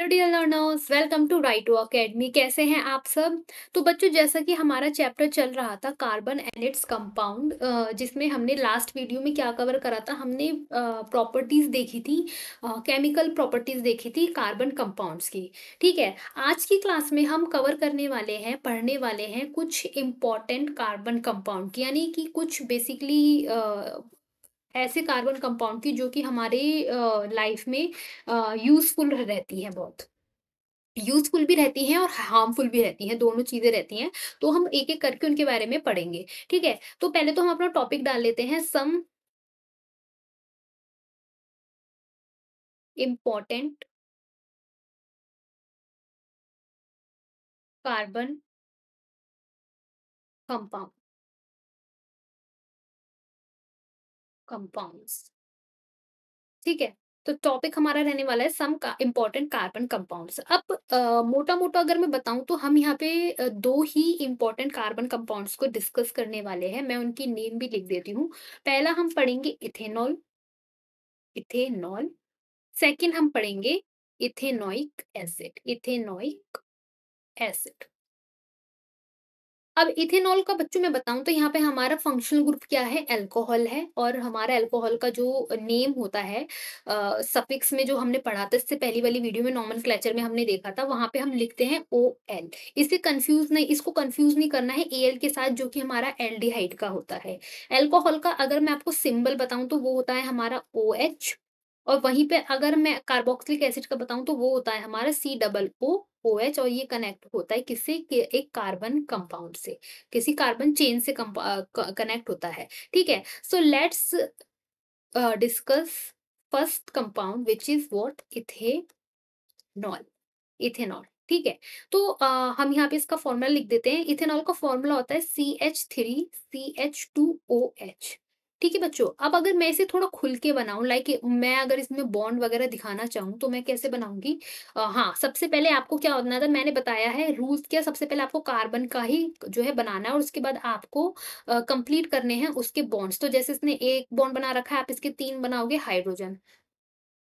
Hello dear learners, welcome to Right To Academy. कैसे हैं आप सब? तो बच्चों, जैसा कि हमारा चैप्टर चल रहा था कार्बन एंड इट्स कंपाउंड, जिसमें हमने लास्ट वीडियो में क्या कवर करा था, हमने प्रॉपर्टीज देखी थी, केमिकल प्रॉपर्टीज देखी थी कार्बन कंपाउंड्स की। ठीक है। आज की क्लास में हम कवर करने वाले हैं, पढ़ने वाले हैं कुछ इम्पॉर्टेंट कार्बन कंपाउंड की, यानी कि कुछ बेसिकली ऐसे कार्बन कंपाउंड की जो कि हमारे लाइफ में यूजफुल रहती है, बहुत यूजफुल भी रहती हैं और हार्मफुल भी रहती हैं, दोनों चीजें रहती हैं। तो हम एक एक करके उनके बारे में पढ़ेंगे। ठीक है। तो पहले तो हम अपना टॉपिक डाल लेते हैं, some important carbon compound compounds. ठीक है। तो टॉपिक हमारा रहने वाला है सम का इम्पोर्टेंट कार्बन कंपाउंड्स। अब मोटा मोटा अगर मैं बताऊं तो हम यहाँ पे दो ही इम्पोर्टेंट कार्बन कंपाउंड्स को डिस्कस करने वाले हैं। मैं उनकी नेम भी लिख देती हूँ। पहला हम पढ़ेंगे इथेनॉल। इथेनॉल। सेकंड हम पढ़ेंगे इथेनोइक एसिड। Ethanoic acid. अब इथेनॉल का बच्चों मैं बताऊं तो यहाँ पे हमारा फंक्शनल ग्रुप क्या है, अल्कोहल है। और हमारा अल्कोहल का जो नेम होता है, सफिक्स में जो हमने पढ़ा था, इससे पहली वाली वीडियो में नॉमेनक्लेचर में हमने देखा था, वहां पे हम लिखते हैं ओ एल। इसे कंफ्यूज नहीं, इसको कंफ्यूज नहीं करना है एल के साथ, जो कि हमारा एल्डिहाइड का होता है। अल्कोहल का अगर मैं आपको सिंबल बताऊं तो वो होता है हमारा ओ एच। और वहीं पे अगर मैं कार्बोक्सिलिक एसिड का बताऊं तो वो होता है हमारा C double O O H. और ये कनेक्ट होता है किससे एक कार्बन कंपाउंड से, किसी कार्बन चेन से कनेक्ट होता है। ठीक है। So let's discuss first compound which is what, ethanol. Ethanol. ठीक है। तो हम यहाँ पे इसका फॉर्मूला लिख देते हैं। इथेनॉल का फॉर्मूला होता है CH3CH2OH। ठीक है बच्चों। अब अगर मैं इसे थोड़ा खुल के बनाऊं, लाइक मैं अगर इसमें बॉन्ड वगैरह दिखाना चाहूँ तो मैं कैसे बनाऊंगी? हाँ, सबसे पहले आपको क्या होना था, मैंने बताया है रूल्स क्या। सबसे पहले आपको कार्बन का ही जो है बनाना है, और उसके बाद आपको कंप्लीट करने हैं उसके बॉन्ड्स। तो जैसे इसने एक बॉन्ड बना रखा है, आप इसके तीन बनाओगे हाइड्रोजन।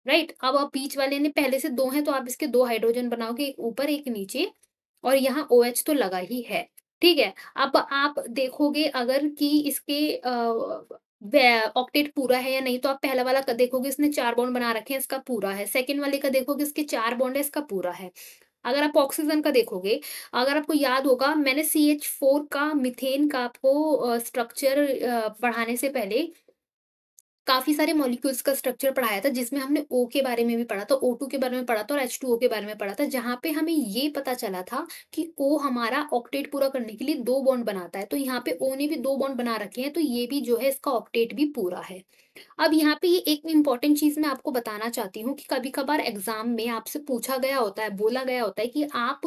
राइट। अब आप बीच वाले ने पहले से 2 हैं तो आप इसके 2 हाइड्रोजन बनाओगे, एक ऊपर एक नीचे। और यहाँ OH तो लगा ही है। ठीक है। अब आप देखोगे अगर कि इसके ऑक्टेट पूरा है या नहीं, तो आप पहला वाला का देखोगे, इसने 4 बॉन्ड बना रखे हैं, इसका पूरा है। सेकंड वाले का देखोगे, इसके 4 बॉन्ड है, इसका पूरा है। अगर आप ऑक्सीजन का देखोगे, अगर आपको याद होगा, मैंने CH4 का, मीथेन का आपको स्ट्रक्चर पढ़ाने से पहले काफ़ी सारे मॉलिक्यूल्स का स्ट्रक्चर पढ़ाया था, जिसमें हमने O के बारे में भी पढ़ा था, O2 के बारे में पढ़ा था और H2O के बारे में पढ़ा था, जहाँ पे हमें ये पता चला था कि O हमारा ऑक्टेट पूरा करने के लिए 2 बॉन्ड बनाता है। तो यहाँ पे O ने भी 2 बॉन्ड बना रखे हैं, तो ये भी जो है इसका ऑक्टेट भी पूरा है। अब यहाँ पे ये एक इम्पॉर्टेंट चीज़ मैं आपको बताना चाहती हूँ कि कभी-कभार एग्ज़ाम में आपसे पूछा गया होता है, बोला गया होता है कि आप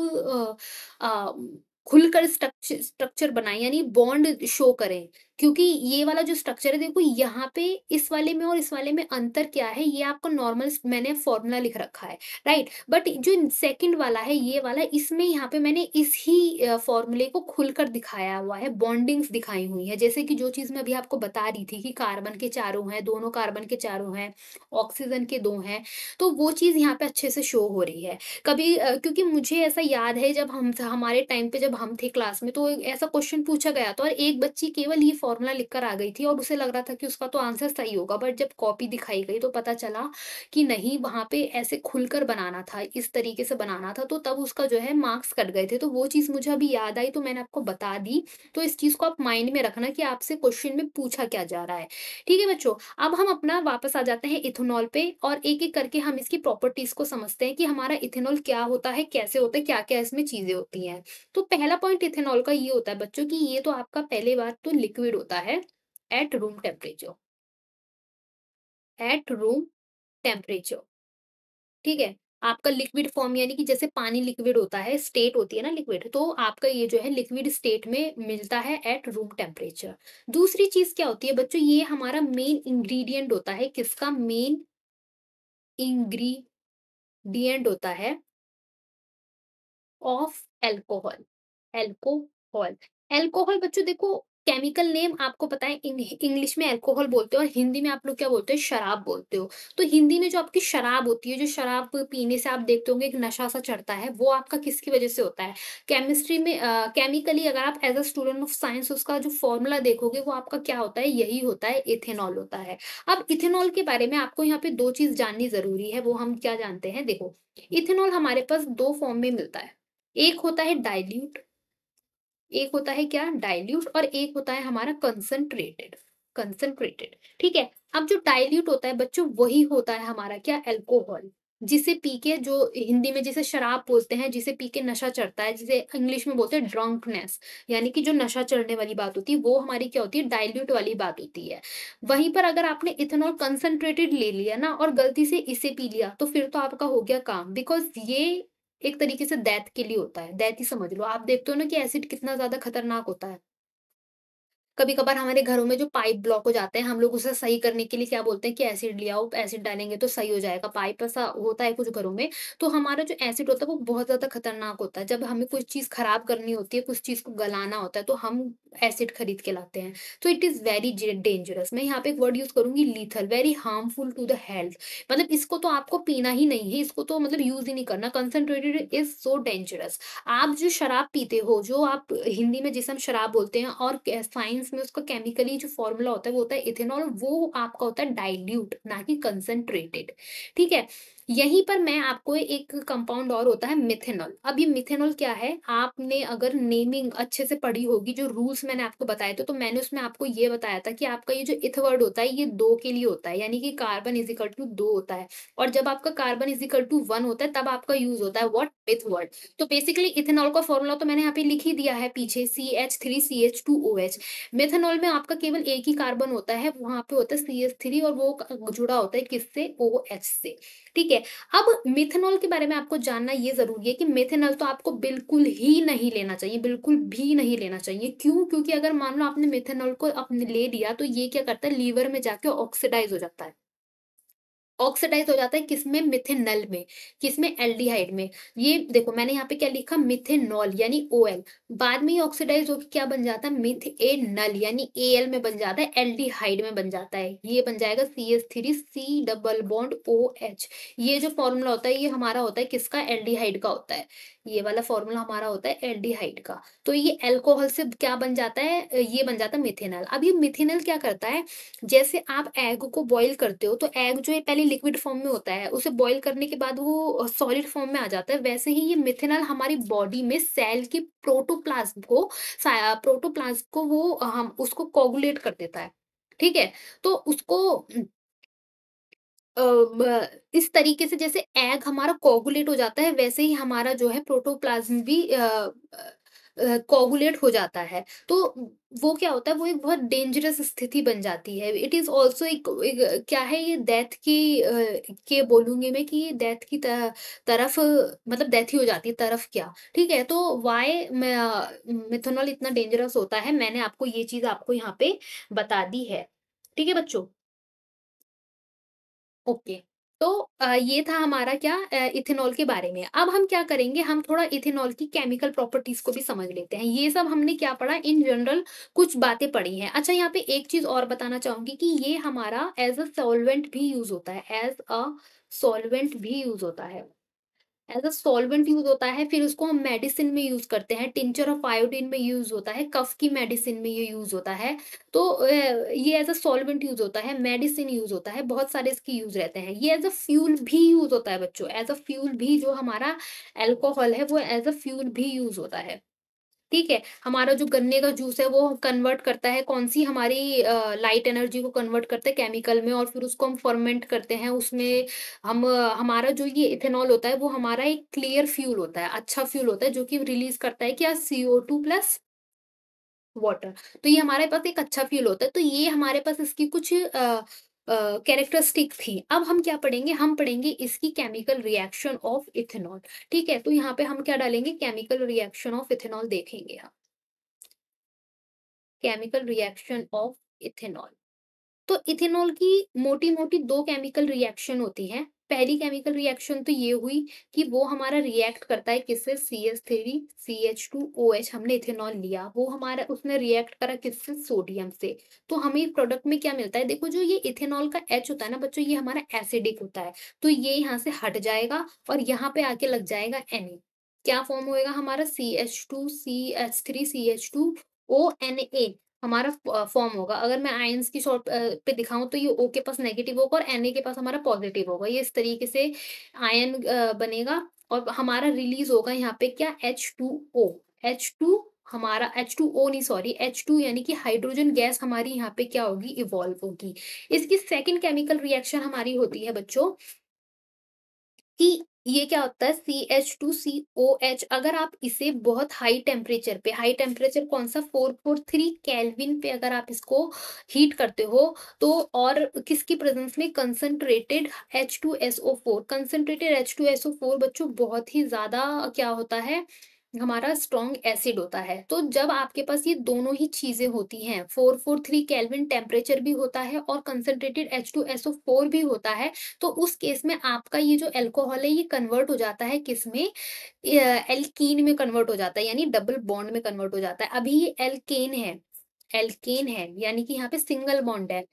खुलकर स्ट्रक्चर बनाएँ, यानी बॉन्ड शो करें। क्योंकि ये वाला जो स्ट्रक्चर है, देखो यहाँ पे इस वाले में और इस वाले में अंतर क्या है, ये आपको नॉर्मल मैंने फ़ॉर्मूला लिख रखा है, राइट? बट जो सेकंड वाला है, ये वाला, इसमें यहाँ पे मैंने इस ही फ़ॉर्मूले को खुलकर दिखाया हुआ है, बॉन्डिंग्स दिखाई हुई है। जैसे कि जो चीज़ मैं अभी आपको बता रही थी कि कार्बन के चारों हैं, दोनों कार्बन के चारों हैं, ऑक्सीजन के 2 हैं, तो वो चीज़ यहाँ पे अच्छे से शो हो रही है। कभी क्योंकि मुझे ऐसा याद है, जब हमारे टाइम पे जब हम थे क्लास में, तो ऐसा क्वेश्चन पूछा गया था और एक बच्ची केवल ये फॉर्मूला लिख कर आ गई थी और उसे लग रहा था कि उसका तो आंसर सही होगा। बट जब कॉपी दिखाई गई तो पता चला कि नहीं, वहाँ पे ऐसे खुलकर बनाना था, इस तरीके से बनाना था, तो तब उसका जो है मार्क्स कट गए थे। तो वो चीज़ मुझे अभी याद आई, तो मैंने आपको बता दी। तो इस चीज़ को आप माइंड में रखना कि आपसे क्वेश्चन में पूछा क्या जा रहा है। ठीक है बच्चों। अब हम अपना वापस आ जाते हैं इथेनॉल पे, और एक-एक करके हम इसकी प्रॉपर्टीज़ को समझते हैं कि हमारा इथेनॉल क्या होता है, कैसे होता है, क्या-क्या इसमें चीज़ें होती हैं। तो पहला पॉइंट इथेनॉल का ये होता है बच्चों कि ये तो आपका पहले बात तो लिक्विड होता है at room temperature. At room temperature. ठीक है। आपका लिक्विड फॉर्म, यानी कि जैसे पानी लिक्विड होता है, स्टेट होती है ना लिक्विड, तो आपका ये जो है लिक्विड स्टेट में मिलता है एट रूम टेम्परेचर। दूसरी चीज क्या होती है बच्चों, ये हमारा मेन इंग्रेडिएंट होता है, किसका मेन इंग्रेडिएंट होता है ऑफ एल्कोहल। एल्कोहल। एल्कोहल बच्चों देखो, केमिकल नेम आपको पता है इंग्लिश में अल्कोहल बोलते हो और हिंदी में आप लोग क्या बोलते हो? शराब बोलते हो। तो हिंदी में जो आपकी शराब होती है, जो शराब पीने से आप देखते होंगे एक नशा-सा चढ़ता है, वो आपका किसकी वज़ह से होता है? केमिस्ट्री में केमिकली अगर आप as a student of science उसका जो फ़ॉर्मूला देखोगे वो आपका क्या होता है? यही होता है, इथेनॉल होता है। अब इथेनॉल के बारे में आपको यहाँ पे 2 चीज़ जाननी ज़रूरी है, वो हम क्या जानते हैं? देखो, इथेनॉल हमारे पास 2 फ़ॉर्म में मिलता है। एक होता है डाइल्यूट, एक होता है क्या? डाइल्यूट और एक होता है हमारा कंसंट्रेटेड, कंसंट्रेटेड, ठीक है? अब जो डाइल्यूट होता है बच्चों वही होता है हमारा क्या? अल्कोहल, जिसे पी के जो हिंदी में जिसे शराब बोलते हैं, जिसे पी के नशा चढ़ता है, जिसे इंग्लिश में बोलते हैं ड्रंकनेस, यानी कि जो नशा चढ़ने वाली बात होती है, वो हमारी क्या होती है? डाइल्यूट वाली बात होती है। वहीं पर अगर आपने इथेनॉल कंसंट्रेटेड ले लिया ना और गलती से इसे पी लिया, तो फिर तो आपका हो गया काम, बिकॉज़ ये एक तरीके से डेथ के लिए होता है, डेथ ही समझ लो। आप देखते हो ना कि एसिड कितना ज़्यादा खतरनाक होता है। कभी-कभार हमारे घरों में जो पाइप ब्लॉक हो जाते हैं, हम लोग उसे सही करने के लिए क्या बोलते हैं कि एसिड ले आओ, एसिड डालेंगे तो सही हो जाएगा। पाइप ऐसा होता है कुछ घरों में, तो हमारा जो एसिड होता है वो बहुत ज़्यादा खतरनाक होता है। जब हमें कुछ चीज़ खराब करनी होती है, कुछ चीज़ को गलाना होता है, तो हम एसिड खरीद के लाते हैं। तो इट इज़ वेरी डेंजरस। मैं यहाँ पे एक वर्ड यूज़ करूँगी lethal, very harmful to the health. मतलब इसको तो आपको पीना ही नहीं है, इसको तो मतलब यूज़ ही नहीं करना। Concentrated is so dangerous. आप जो शराब पीते हो, जो आप हिंदी में जिसे हम शराब बोलते हैं और साइंस में उसका केमिकली जो फॉर्मूला होता है वो होता है इथेनॉल, वो आपका होता है डाइल्यूट, ना कि कंसंट्रेटेड। ठीक है? यहीं पर मैं आपको एक कंपाउंड और होता है मिथेनॉल। अब ये मिथेनॉल क्या है? आपने अगर नेमिंग अच्छे से पढ़ी होगी, जो रूल्स मैंने आपको बताए थे, तो मैंने उसमें आपको ये बताया था कि आपका ये जो इथ वर्ड होता है ये 2 के लिए होता है, यानी कि कार्बन इज इक्वल टू 2 होता है। और जब आपका कार्बन इज इक्वल टू 1 होता है तब आपका यूज होता है व्हाट? With word. तो बेसिकली इथेनॉल का फॉर्मूला तो मैंने यहाँ पे लिख ही दिया है पीछे, CH3CH2OH। मेथनॉल में आपका केवल एक ही कार्बन होता है, वहाँ पे होता है CH3 और वो जुड़ा होता है किससे? OH से। ठीक है? अब मेथनॉल के बारे में आपको जानना ये ज़रूरी है कि मेथनॉल तो आपको बिल्कुल ही नहीं लेना चाहिए, बिल्कुल भी नहीं लेना चाहिए। क्यों? क्योंकि अगर मान लो आपने मेथनॉल को आपने ले लिया तो ये क्या करता है, लीवर में जाके ऑक्सीडाइज़ हो जाता है। ऑक्सीडाइज़ हो जाता है किसमें? मिथेनॉल में, किसमें? एल्डिहाइड में। ये देखो मैंने यहाँ पे क्या लिखा? मिथेनॉल यानी OL, बाद में ये ऑक्सीडाइज़ होके क्या बन जाता है? मिथेनॉल यानी AL में बन जाता है, एल्डिहाइड में बन जाता है। ये बन जाएगा CH3 C double bond OH। ये जो फ़ॉर्मूला होता है ये हमारा होता है किसका? एल्डिहाइड का होता है। ये वाला फ़ॉर्मूला हमारा होता है एल्डिहाइड का। तो ये अल्कोहल से क्या बन जाता है? ये बन जाता है मिथेनॉल। अब ये मिथेनॉल क्या करता है? जैसे आप एग को बॉयल करते हो, तो एग जो है पहले लिक्विड फॉर्म में होता है, उसे बॉयल करने के बाद वो सॉलिड फॉर्म में आ जाता है। वैसे ही ये मिथेनॉल हमारी बॉडी में सेल की प्रोटोप्लाज़्म को वो हम उसको कोगुलेट कर देता है। ठीक है? तो उसको अ, ब इस तरीके से जैसे एग हमारा कोगुलेट हो जाता है, वैसे ही हमारा जो है प्रोटोप्लाज़्म भी कोगुलेट हो जाता है। तो वो क्या होता है, वो एक बहुत डेंजरस स्थिति बन जाती है। इट इज़ ऑल्सो एक क्या है ये डेथ की के बोलूँगी मैं कि ये डेथ की तरफ मतलब डेथ ही हो जाती है, तरफ क्या, ठीक है? तो व्हाई मेथनॉल इतना डेंजरस होता है, मैंने आपको ये चीज़ आपको यहाँ पे बता दी है। ठीक है बच्चों? ओके। तो ये था हमारा क्या इथेनॉल के बारे में। अब हम क्या करेंगे, हम थोड़ा इथेनॉल की केमिकल प्रॉपर्टीज़ को भी समझ लेते हैं। ये सब हमने क्या पढ़ा, इन जनरल कुछ बातें पढ़ी हैं। अच्छा यहाँ पे एक चीज़ और बताना चाहूँगी कि ये हमारा एज़ अ सॉल्वेंट भी यूज़ होता है, एज़ अ सॉल्वेंट भी यूज़ होता है। एज़ अ सॉल्वेंट यूज़ होता है, फिर उसको हम मेडिसिन में यूज़ करते हैं, टिंचर ऑफ आयोडीन में यूज़ होता है, कफ की मेडिसिन में ये यूज़ होता है। तो ये एज़ अ सॉल्वेंट यूज़ होता है, मेडिसिन यूज़ होता है, बहुत सारे इसके यूज़ रहते हैं। ये एज़ अ फ्यूल भी यूज़ होता है बच्चों, एज़ अ फ्यूल भी जो हमारा अल्कोहल है, वो एज़ अ फ्यूल भी यूज़ होता है। ठीक है? हमारा जो गन्ने का जूस है वो कन्वर्ट करता है कौन-सी हमारी लाइट एनर्जी को कन्वर्ट करता है केमिकल में और फिर उसको हम फर्मेंट करते हैं। उसमें हम हमारा जो ये इथेनॉल होता है वो हमारा एक क्लियर फ्यूल होता है, अच्छा फ्यूल होता है जो कि रिलीज़ करता है क्या? CO2 plus water. तो ये हमारे पास एक अच्छा फ्यूल होता है। तो ये हमारे पास इसकी कुछ कैरेक्टरिस्टिक थी। अब हम क्या पढ़ेंगे? हम पढ़ेंगे इसकी केमिकल रिएक्शन ऑफ इथेनॉल। ठीक है? तो यहाँ पे हम क्या डालेंगे? केमिकल रिएक्शन ऑफ इथेनॉल देखेंगे हम। Chemical reaction of ethanol. तो इथेनॉल की मोटी-मोटी 2 केमिकल रिएक्शन होती हैं। पहली केमिकल रिएक्शन तो ये हुई कि वो हमारा रिएक्ट करता है किससे, CH3 CH2OH हमने इथेनॉल लिया, वो हमारा उसने रिएक्ट करा किससे, सोडियम से। तो हमें प्रोडक्ट में क्या मिलता है, देखो जो ये इथेनॉल का H होता है ना बच्चों, ये हमारा एसिडिक होता है। तो ये यहाँ से हट जाएगा और यहाँ पे आके लग जाएगा Na। क्या फॉर्म होएगा हमारा, CH2CH3CH2ONA हमारा फॉर्म होगा। अगर मैं आयन्स की शॉर्ट पे दिखाऊँ तो ये O के पास नेगेटिव होगा और Na के पास हमारा पॉजिटिव होगा। ये इस तरीके से आयन बनेगा और हमारा रिलीज़ होगा यहाँ पे क्या, H2O। H2 हमारा H2O नहीं, सॉरी, H2 यानी कि हाइड्रोजन गैस हमारी यहाँ पे क्या होगी, इवॉल्व होगी। इसकी सेकंड केमिकल रिएक्शन हमारी होती है बच्चों कि ये क्या होता है, CH2COH। अगर आप इसे बहुत हाई टेम्परेचर पे, हाई टेम्परेचर कौन-सा, 443 केल्विन पे अगर आप इसको हीट करते हो, तो और किसकी प्रेज़ेंस में, कंसंट्रेटेड H2SO4। कंसंट्रेटेड H2SO4 बच्चों बहुत ही ज़्यादा क्या होता है, हमारा स्ट्रॉन्ग एसिड होता है। तो जब आपके पास ये दोनों ही चीज़ें होती हैं, 443 केल्विन टेम्परेचर भी होता है और कंसंट्रेटेड H2SO4 भी होता है, तो उस केस में आपका ये जो अल्कोहल है ये कन्वर्ट हो जाता है किसमें, एल्कीन में कन्वर्ट हो जाता है, यानी डबल बॉन्ड में कन्वर्ट हो जाता है। अभी ये एल्केन है यानी कि यहाँ पे सिंगल बॉन्ड है।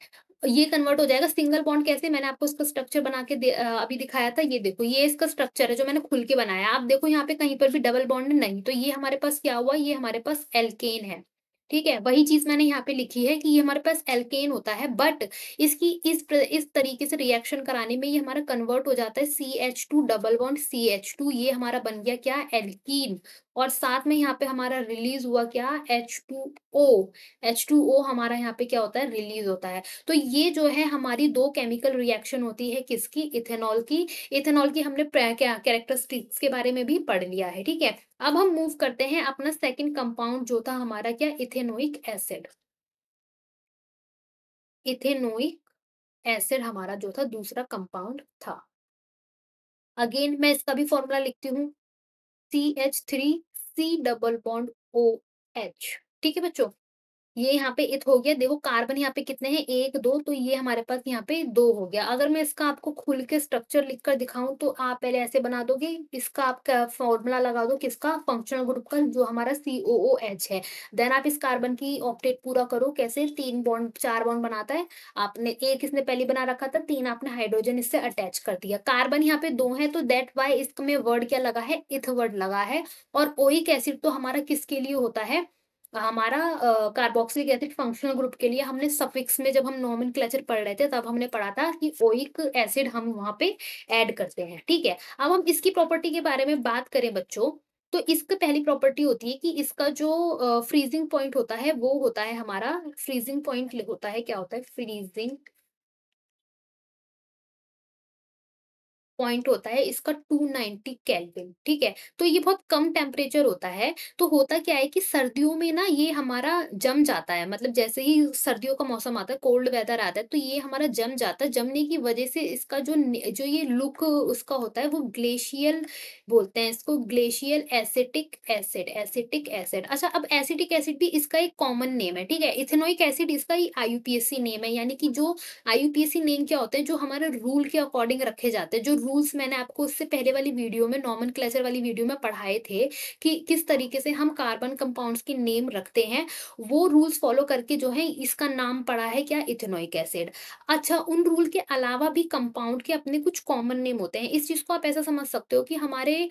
ये कन्वर्ट हो जाएगा सिंगल बॉन्ड कैसे, मैंने आपको इसका स्ट्रक्चर बना के अभी दिखाया था। ये देखो, ये इसका स्ट्रक्चर है जो मैंने खुल के बनाया। आप देखो यहाँ पे कहीं पर भी डबल बॉन्ड नहीं, तो ये हमारे पास क्या हुआ, ये हमारे पास एल्केन है। ठीक है, वही चीज मैंने यहाँ पे लिखी है कि ये हमारे पास एल्केन होता है, बट इसकी इस तरीके से रिएक्शन कराने में ये हमारा कन्वर्ट हो जाता है CH2 डबल बॉन्ड CH2, ये हमारा बन गया क्या, एल्कीन। और साथ में यहाँ पे हमारा रिलीज हुआ क्या, H2O हमारा यहाँ पे क्या होता है, रिलीज होता है। तो ये जो है हमारी 2 केमिकल रिएक्शन होती है किसकी, इथेनॉल की। इथेनॉल की हमने क्या कैरेक्टरिस्टिक्स के बारे में भी पढ़ लिया है, ठीक है। अब हम मूव करते हैं अपना सेकंड कंपाउंड जो था हमारा क्या, इथेनोइक एसिड। इथेनोइक एसिड हमारा जो था दूसरा कंपाउंड था। अगेन मैं इसका भी फॉर्मूला लिखती हूँ, CH3C डबल बॉन्ड OH। ठीक है बच्चों, ये यहाँ पे इत हो गया। देखो कार्बन यहाँ पे कितने हैं, 1 2, तो ये हमारे पास यहाँ पे 2 हो गया। अगर मैं इसका आपको खुल के स्ट्रक्चर लिख कर दिखाऊं तो आप पहले ऐसे बना दोगे, इसका आपका फॉर्मूला लगा दो किसका, फंक्शनल ग्रुप का जो हमारा COOH है। देन आप इस कार्बन की ऑक्टेट पूरा करो, कैसे, 3 बॉन्ड 4 बॉन्ड बनाता है। आपने एक इसने पहले बना रखा था, 3 आपने हाइड्रोजन इससे अटैच कर दिया। कार्बन यहाँ पे 2 है, तो दैट वाई इसमें वर्ड क्या लगा है, इथ वर्ड लगा है। और ओइक एसिड तो हमारा किसके लिए होता है, हमारा कार्बोक्सिलिक एसिड फंक्शनल ग्रुप के लिए। हमने सफिक्स में जब हम नोमेनक्लेचर पढ़ रहे थे तब हमने पढ़ा था कि ओइक एसिड हम वहाँ पे ऐड करते हैं, ठीक है। अब हम इसकी प्रॉपर्टी के बारे में बात करें बच्चों, तो इसकी पहली प्रॉपर्टी होती है कि इसका जो फ्रीजिंग पॉइंट होता है वो होता है हमारा, फ्रीजिंग पॉइंट होता है, क्या होता है, फ्रीजिंग पॉइंट होता है इसका 290 केल्विन, ठीक है। तो ये बहुत कम टेम्परेचर होता है। तो होता क्या है कि सर्दियों में ना ये हमारा जम जाता है, मतलब जैसे ही सर्दियों का मौसम आता है, कोल्ड वेदर आता है, तो ये हमारा जम जाता है। जमने की वजह से इसका जो ये लुक उसका होता है वो ग्लेशियल बोलते हैं इसको, ग्लेशियल एसिटिक एसिड। अच्छा, अब एसिटिक एसिड भी इसका एक कॉमन नेम है, ठीक है। इथेनोइक एसिड इसका ही IUPAC नेम है, यानी कि जो IUPAC नेम क्या होते हैं, जो हमारे रूल के अकॉर्डिंग रखे जाते हैं। जो रूल्स मैंने आपको उससे पहले वाली वीडियो में, नोमेनक्लेचर वाली वीडियो में पढ़ाए थे कि किस तरीके से हम कार्बन कंपाउंड्स की नेम रखते हैं, वो रूल्स फॉलो करके जो है इसका नाम पड़ा है क्या, इथेनोइक एसिड। अच्छा, उन रूल के अलावा भी कंपाउंड के अपने कुछ कॉमन नेम होते हैं। इस चीज को आप ऐसा समझ सकते हो कि हमारे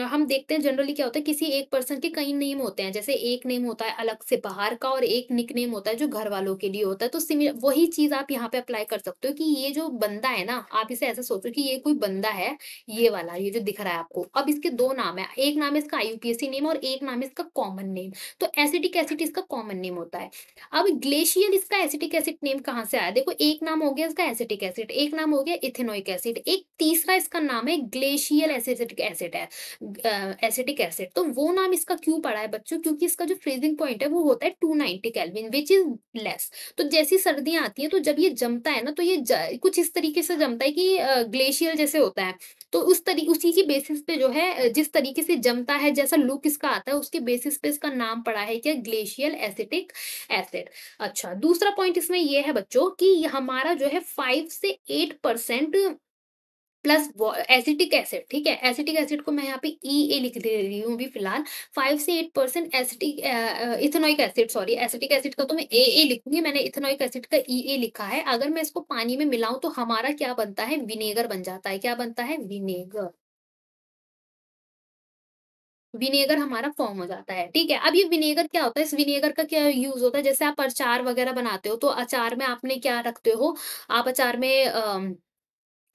हम देखते हैं जनरली क्या होता है, किसी एक पर्सन के कई नेम होते हैं। जैसे एक नेम होता है अलग से बाहर का और एक निक नेम होता है जो घर वालों के लिए होता है। तो सिमिलर वही चीज आप यहाँ पे अप्लाई कर सकते हो कि ये जो बंदा है ना, आप इसे ऐसा सोचो कि ये कोई बंदा है, ये वाला, ये जो दिख रहा है आपको। अब इसके 2 नाम है, एक नाम है इसका IUPAC नेम और एक नाम है इसका कॉमन नेम। तो एसिटिक एसिड इसका कॉमन नेम होता है। अब ग्लेशियल इसका एसिटिक एसिड नेम कहाँ से आया, देखो एक नाम हो गया इसका एसिटिक एसिड, एक नाम हो गया इथेनोइक एसिड, एक तीसरा इसका नाम है ग्लेशियल एसिटिक एसिड है, एसिटिक एसिड। तो वो नाम इसका क्यों पड़ा है बच्चों, क्योंकि इसका जो फ्रीजिंग पॉइंट है वो होता है 290 केल्विन, विच इज लेस। तो जैसी सर्दियाँ आती हैं तो जब ये जमता है ना, तो ये कुछ इस तरीके से जमता है कि ग्लेशियर जैसे होता है। तो उसी की बेसिस पे जो है जिस तरीके से जमता है, जैसा लुक इसका आता है, उसके बेसिस पे इसका नाम पड़ा है क्या, ग्लेशियल एसिटिक एसिड। अच्छा, दूसरा पॉइंट इसमें ये है बच्चों कि हमारा जो है 5 से 8% प्लस एसिटिक एसिड, ठीक है? एसिटिक एसिड को मैं यहाँ पे ईए लिख दे रही हूँ अभी फिलहाल। 5 से 8% acetic ethanoic acid, sorry acetic acid का तो मैं एए लिखूँगी, मैंने इथेनोइक एसिड का ईए लिखा है। अगर मैं इसको पानी में मिलाऊँ तो हमारा क्या बनता है? विनेगर बन जाता है। क्या बनता है? विनेगर। विनेगर हमारा फ़ॉर्म हो जाता है, ठीक है? अब ये विनेगर क्या होता है? इस विनेगर का क्या यूज़ होता है? जैसे आप अचार वगैरह बनाते हो, तो अचार में आपने क्या रखते हो? आप अचार में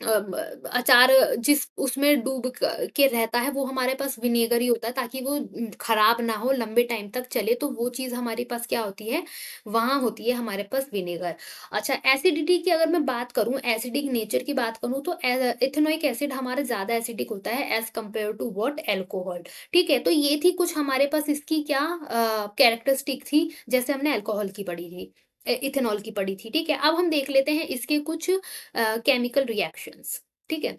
अचार जिस उसमें डूब के रहता है वो हमारे पास विनेगर ही होता है, ताकि वो खराब ना हो, लंबे टाइम तक चले, तो वो चीज़ हमारे पास क्या होती है, वहाँ होती है हमारे पास विनेगर। अच्छा, एसिडिटी की अगर मैं बात करूँ, एसिडिक नेचर की बात करूँ, तो इथेनोइक एसिड हमारा ज़्यादा एसिडिक होता है as compare to what? Alcohol. ठीक है? तो ये थी कुछ हमारे पास इसकी क्या कैरेक्टरिस्टिक थी, जैसे हमने अल्कोहल की पढ़ी थी, इथेनॉल की पढ़ी थी, ठीक है? अब हम देख लेते हैं इसके कुछ केमिकल रिएक्शंस, ठीक है?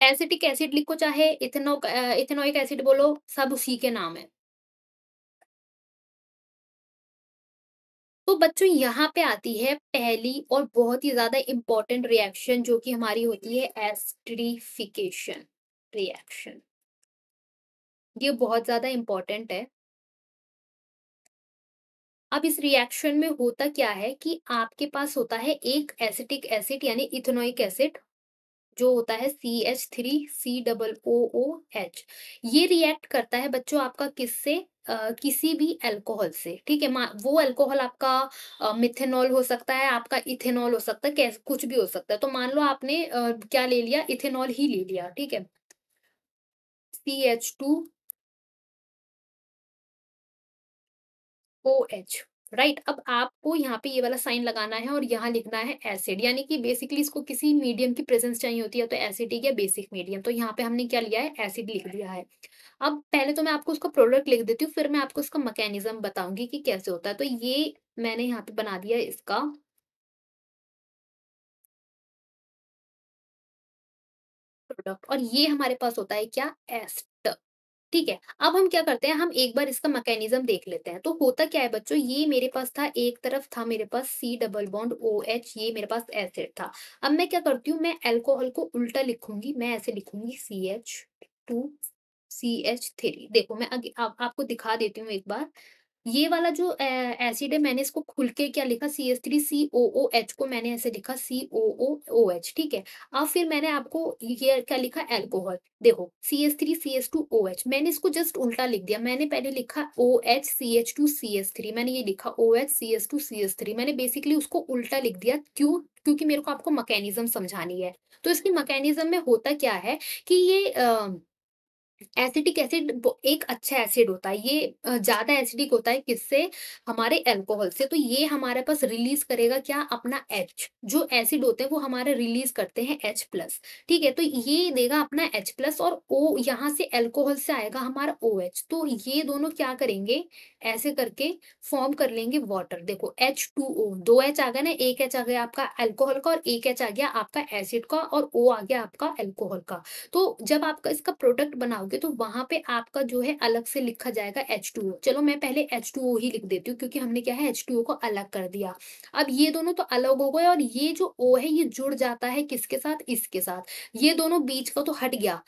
एसिटिक एसिड लिखो चाहे इथेनोइक एसिड बोलो, सब उसी के नाम है। तो बच्चों यहाँ पे आती है पहली और बहुत ही ज़्यादा इम्पोर्टेंट रिएक्शन, जो कि हमारी होती है एस्टरिफिकेशन रिएक्शन। ये बहुत ज़्यादा इम्पोर्टेंट है। अब इस रिएक्शन में होता क्या है कि आपके पास होता है एक एसिटिक एसिड यानी इथेनोइक एसिड, जो होता है CH3COOH। ये रिएक्ट करता है बच्चों आपका किससे? किसी भी अल्कोहल से, ठीक है? वो अल्कोहल आपका मिथेनॉल हो सकता है, आपका इथेनॉल हो सकता है, कैस कुछ भी हो सकता है। तो मान लो आपने क्या ले लिया? इथेनॉल ही ले लिया, ठीक है? CH2OH, right? अब आपको यहाँ पे ये वाला साइन लगाना है और यहाँ लिखना है एसिड, यानी कि बेसिकली इसको किसी मीडियम की प्रेजेंस चाहिए होती है, तो एसिडिक या बेसिक मीडियम, तो यहाँ पे हमने क्या लिया है? एसिड लिख दिया है। अब पहले तो मैं आपको उसका प्रोडक्ट लिख देती हूँ, फिर मैं आपको इसका मैकेनिज्म बताऊंगी कि कैसे होता है। तो ये मैंने यहाँ पे बना दिया है इसका प्रोडक्ट, और ये हमारे पास होता है क्या? एस्टर। ठीक है, अब हम क्या करते हैं, हम एक बार इसका मैकेनिज्म देख लेते हैं। तो होता क्या है बच्चों, ये मेरे पास था, एक तरफ था मेरे पास C double bond O H, ये मेरे पास एसिड था। अब मैं क्या करती हूँ, मैं अल्कोहल को उल्टा लिखूंगी, मैं ऐसे लिखूंगी CH2CH3। देखो मैं आगे आपको दिखा देती हूँ एक बार। ये वाला जो एसिड है, मैंने इसको खुल के क्या लिखा? CH3COOH को मैंने ऐसे लिखा COOOH, ठीक है? अब फिर मैंने आपको ये क्या लिखा? अल्कोहल। देखो CH3CH2OH, मैंने इसको जस्ट उल्टा लिख दिया। मैंने पहले लिखा OHCH2CH3, मैंने ये लिखा OHCH2CH3, मैंने बेसिकली उसको उल्टा लिख दिया। क्यों? क्योंकि मेरे को आपको मैकेनिज्म समझानी है। तो इसकी मैकेनिज्म में होता क्या है कि ये एसिटिक एसिड एक अच्छा एसिड होता है, ये ज्यादा एसिडिक होता है, किससे? हमारे अल्कोहल से। तो ये हमारे पास रिलीज करेगा क्या? अपना H। जो एसिड होते हैं वो हमारे रिलीज करते हैं H+, ठीक है? तो ये देगा अपना H+, और O यहाँ से अल्कोहल से आएगा हमारा OH। तो ये दोनों क्या करेंगे? ऐसे करके फॉर्म कर लेंगे वाटर। देखो H2O, दो H आ गया ना, एक H आ गया आपका अल्कोहल का, और एक H आ गया आपका एसिड का, और O आ गया आपका अल्कोहल का। तो जब आपका इसका प्रोडक्ट बनाओगे, तो वहाँ पे आपका जो है अलग से लिखा जाएगा H2O। चलो मैं पहले H2O ही लिख देती हूँ, क्योंकि हमने क्या है, H2O को अलग कर दिया। अब ये दोनों तो अलग हो गए, और ये जो O है ये जुड़ जाता है किसके साथ? इसके साथ। ये दोनों बीच का तो हट गया,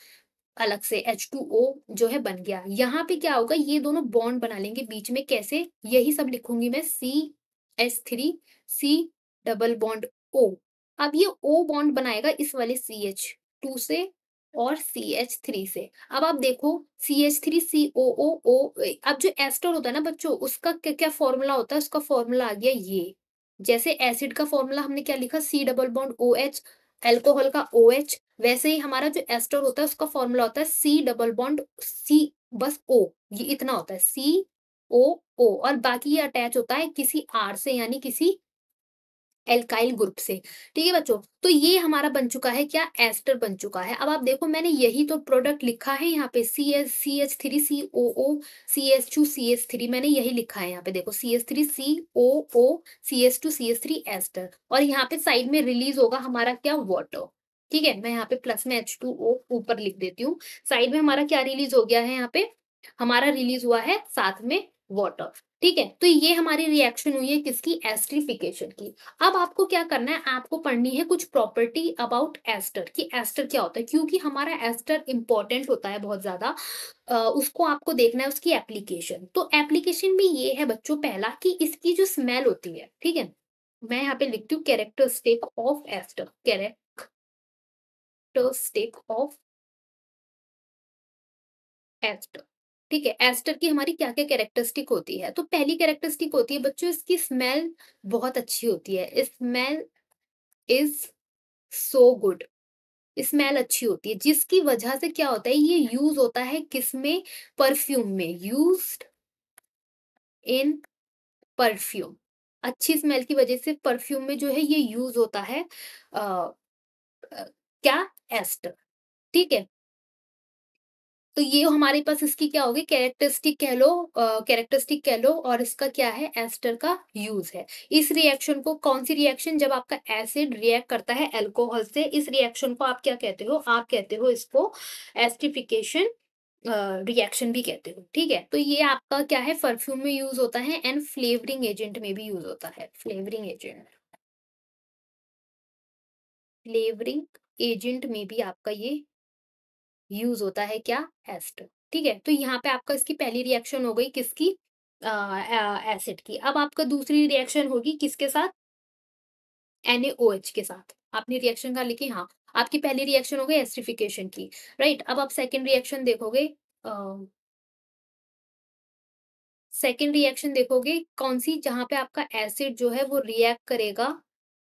अलग से H2O जो है बन गया। यहाँ पे क्या होगा, ये दोनों बॉन्ड बना लेंगे बीच में, कैसे? यही सब लिखूंगी मैं, CH3C डबल बॉन्ड O। अब ये O बॉन्ड बनाएगा इस वाले CH2 से और CH3 से। अब आप देखो CH3COOO, अब जो एस्टर होता है ना बच्चों, उसका क्या क्या फॉर्मूला होता है? उसका फॉर्मूला आ गया ये। जैसे एसिड का फॉर्मूला हमने क्या लिखा? C double bond OH, alcohol का OH। वैसे ही हमारा जो एस्टर होता है उसका फॉर्मूला होता है C डबल बॉन्ड C, बस O। ये इतना होता है COO, और बाकी ये अटैच होता है किसी R से, यानी किसी एल्काइल ग्रुप से। ठीक है बच्चों? तो ये हमारा बन चुका है क्या? एस्टर बन चुका है। अब आप देखो मैंने यही तो प्रोडक्ट लिखा है यहाँ पे, CH3COO CH2CH3, मैंने यही लिखा है यहाँ पे, देखो CH3COO CH2CH3 एस्टर, और यहाँ पे साइड में रिलीज होगा हमारा क्या? वाटर। ठीक है, मैं यहाँ पे प्लस में H2O ऊपर लिख देती हूँ। साइड में हमारा क्या रिलीज हो गया है यहाँ पे? हमारा रिलीज़ हुआ है साथ में वाटर, ठीक है? तो ये हमारी रिएक्शन हुई है किसकी? एस्टरिफिकेशन की। अब आपको क्या करना है, आपको पढ़नी है कुछ प्रॉपर्टी अबाउट एस्टर कि एस्टर क्या होता है? क्योंकि हमारा एस्टर इम्पोर्टेंट होता है बहुत ज़्यादा, उसको आपको देखना है उसकी एप्लीकेशन। तो एप्लीकेशन भी ये है बच्चों पहला कि इसकी जो स्मेल होती है, ठीक है? मैं यहाँ पे लिखती हूँ characteristic of ester, characteristic of ester, ठीक है? एस्टर की हमारी क्या-क्या कैरेक्टरिस्टिक होती है? तो पहली कैरेक्टरिस्टिक होती है बच्चों इसकी स्मेल बहुत अच्छी होती है। Smell is so good, smell अच्छी होती है जिसकी वजह से क्या होता है ये यूज़ होता है किसमें? परफ्यूम में, यूज्ड इन परफ्यूम। अच्छी स्मेल की वजह से परफ्यूम में जो है ये यूज़ होता है अ क्या? एस्टर, ठीक है? तो ये हमारे पास इसकी क्या होगी कैरेक्टरिस्टिक कह लो, कैरेक्टरिस्टिक कह लो और इसका क्या है एस्टर का यूज़ है। इस रिएक्शन को कौन-सी रिएक्शन जब आपका एसिड रिएक्ट करता है अल्कोहल से, इस रिएक्शन को आप क्या कहते हो? आप कहते हो इसको एस्टिफिकेशन रिएक्शन भी कहते हो, ठीक है? तो ये आपका क्या है परफ्यूम में यूज़ होता है एंड फ्लेवरिंग एजेंट में भी यूज़ होता है। फ्लेवरिंग एजेंट में भी आपका ये यूज़ होता है क्या? एस्टर, ठीक है? तो यहाँ पे आपका इसकी पहली रिएक्शन हो गई किसकी? एसिड की। अब आपका दूसरी रिएक्शन होगी किसके साथ? NaOH के साथ। आपने रिएक्शन कहाँ लिखी? हाँ, आपकी पहली रिएक्शन हो गई एस्टरिफिकेशन की, राइट? अब आप सेकंड रिएक्शन देखोगे, अ, सेकंड रिएक्शन देखोगे कौन-सी? जहाँ पे आपका एसिड जो है वो रिएक्ट करेगा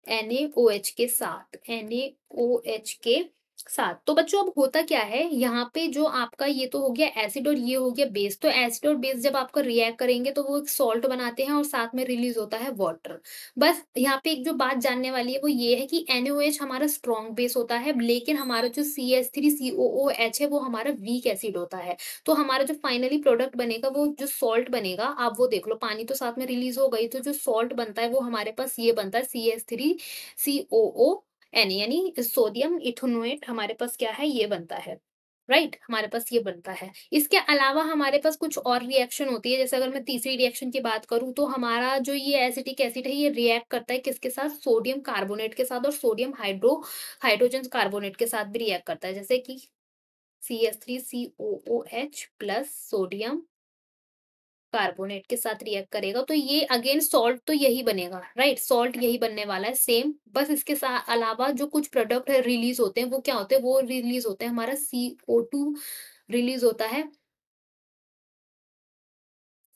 NaOH के साथ, NaOH के साथ। तो बच्चों अब होता क्या है, यहाँ पे जो आपका ये तो हो गया एसिड और ये हो गया बेस। तो एसिड और बेस जब आपका रिएक्ट करेंगे तो वो एक सॉल्ट बनाते हैं और साथ में रिलीज़ होता है वाटर। बस यहाँ पे एक जो बात जानने वाली है वो ये है कि NaOH हमारा स्ट्रॉन्ग बेस होता है, लेकिन हमारा जो CH3COOH है वो हमारा वीक एसिड होता है। तो हमारा जो फाइनली प्रोडक्ट बनेगा वो जो सॉल्ट बनेगा, आप वो देख लो, पानी तो साथ में रिलीज हो गई, तो जो सॉल्ट बनता है वो हमारे पास ये बनता है CH3COON, यानी सोडियम इथेनोएट हमारे पास क्या है ये बनता है, राइट? हमारे पास ये बनता है। इसके अलावा हमारे पास कुछ और रिएक्शन होती है, जैसे अगर मैं तीसरी रिएक्शन की बात करूं तो हमारा जो ये एसिटिक एसिड है ये रिएक्ट करता है किसके साथ? सोडियम कार्बोनेट के साथ और सोडियम हाइड्रोजन कार्बोनेट के साथ भी रिएक्ट करता है, जैसे कि CH3COOH प्लस सोडियम कार्बोनेट के साथ रिएक्ट करेगा, तो ये अगेन सॉल्ट तो यही बनेगा, राइट? सॉल्ट यही बनने वाला है सेम, बस इसके अलावा जो कुछ प्रोडक्ट है रिलीज होते हैं वो क्या होते हैं? वो रिलीज होते हैं हमारा CO2 रिलीज होता है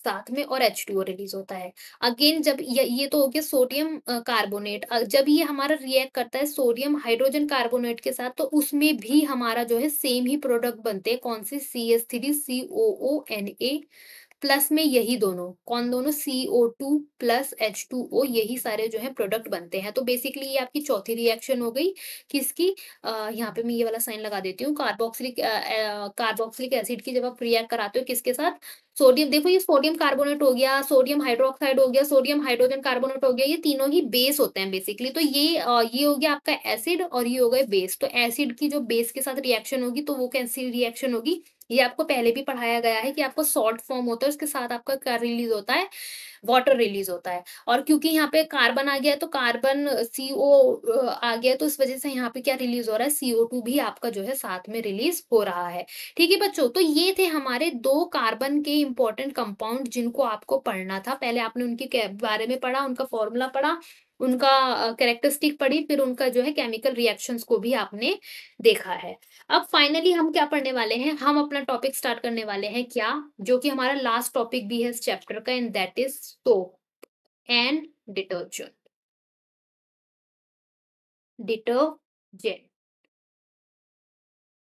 साथ में और H2O रिलीज होता है। अगेन जब ये तो हो गया सोडियम कार्बोनेट, जब ये हमारा रिएक्ट करता है सोडियम हाइड्रोजन कार्बोनेट के साथ तो उसमें भी हमारा जो है सेम ही प्रोडक्ट बनते हैं, कौन से? CH3COONA प्लस में यही दोनों, कौन दोनों? CO2 प्लस H2O, यही सारे जो है प्रोडक्ट बनते हैं। तो बेसिकली ये आपकी चौथी रिएक्शन हो गई किसकी? यहाँ पे मैं ये वाला साइन लगा देती हूँ, कार्बोक्सिलिक एसिड की जब आप रिएक्ट कराते हो किसके साथ? सोडियम, देखो ये सोडियम कार्बोनेट हो गया, सोडियम हाइड्रोक्साइड हो गया, सोडियम हाइड्रोजन कार्बोनेट हो गया, ये तीनों ही बेस होते हैं बेसिकली। तो ये हो गया आपका एसिड और ये हो गए बेस। तो एसिड की जो बेस के साथ रिएक्शन होगी तो वो कैसी रिएक्शन होगी? ये आपको पहले भी पढ़ाया गया है कि आपको सॉल्ट फॉर्म होता है, उसके साथ आपका क्या रिलीज़ होता है? वाटर रिलीज़ होता है। और क्योंकि यहाँ पे कार्बन आ गया है तो कार्बन आ गया है तो इस वज़ह से यहाँ पे क्या रिलीज़ हो रहा है? CO2 भी आपका जो है साथ में रिलीज़ हो रहा है। ठीक है बच्चों? तो ये थे हमारे 2 कार्बन के इम्पोर्टेंट कंपाउंड जिनको आपको पढ़ना था। पहले आपने उनके बारे में पढ़ा, उनका फ़ॉर्मूला पढ़ा, उनका कैरेक्टरिस्टिक पढ़ी, फिर उनका जो है केमिकल रिएक्शंस को भी आपने देखा है। अब फाइनली हम क्या पढ़ने वाले हैं? हम अपना टॉपिक स्टार्ट करने वाले हैं क्या? जो कि हमारा लास्ट टॉपिक भी है इस चैप्टर का and that is soap and detergent. Detergent.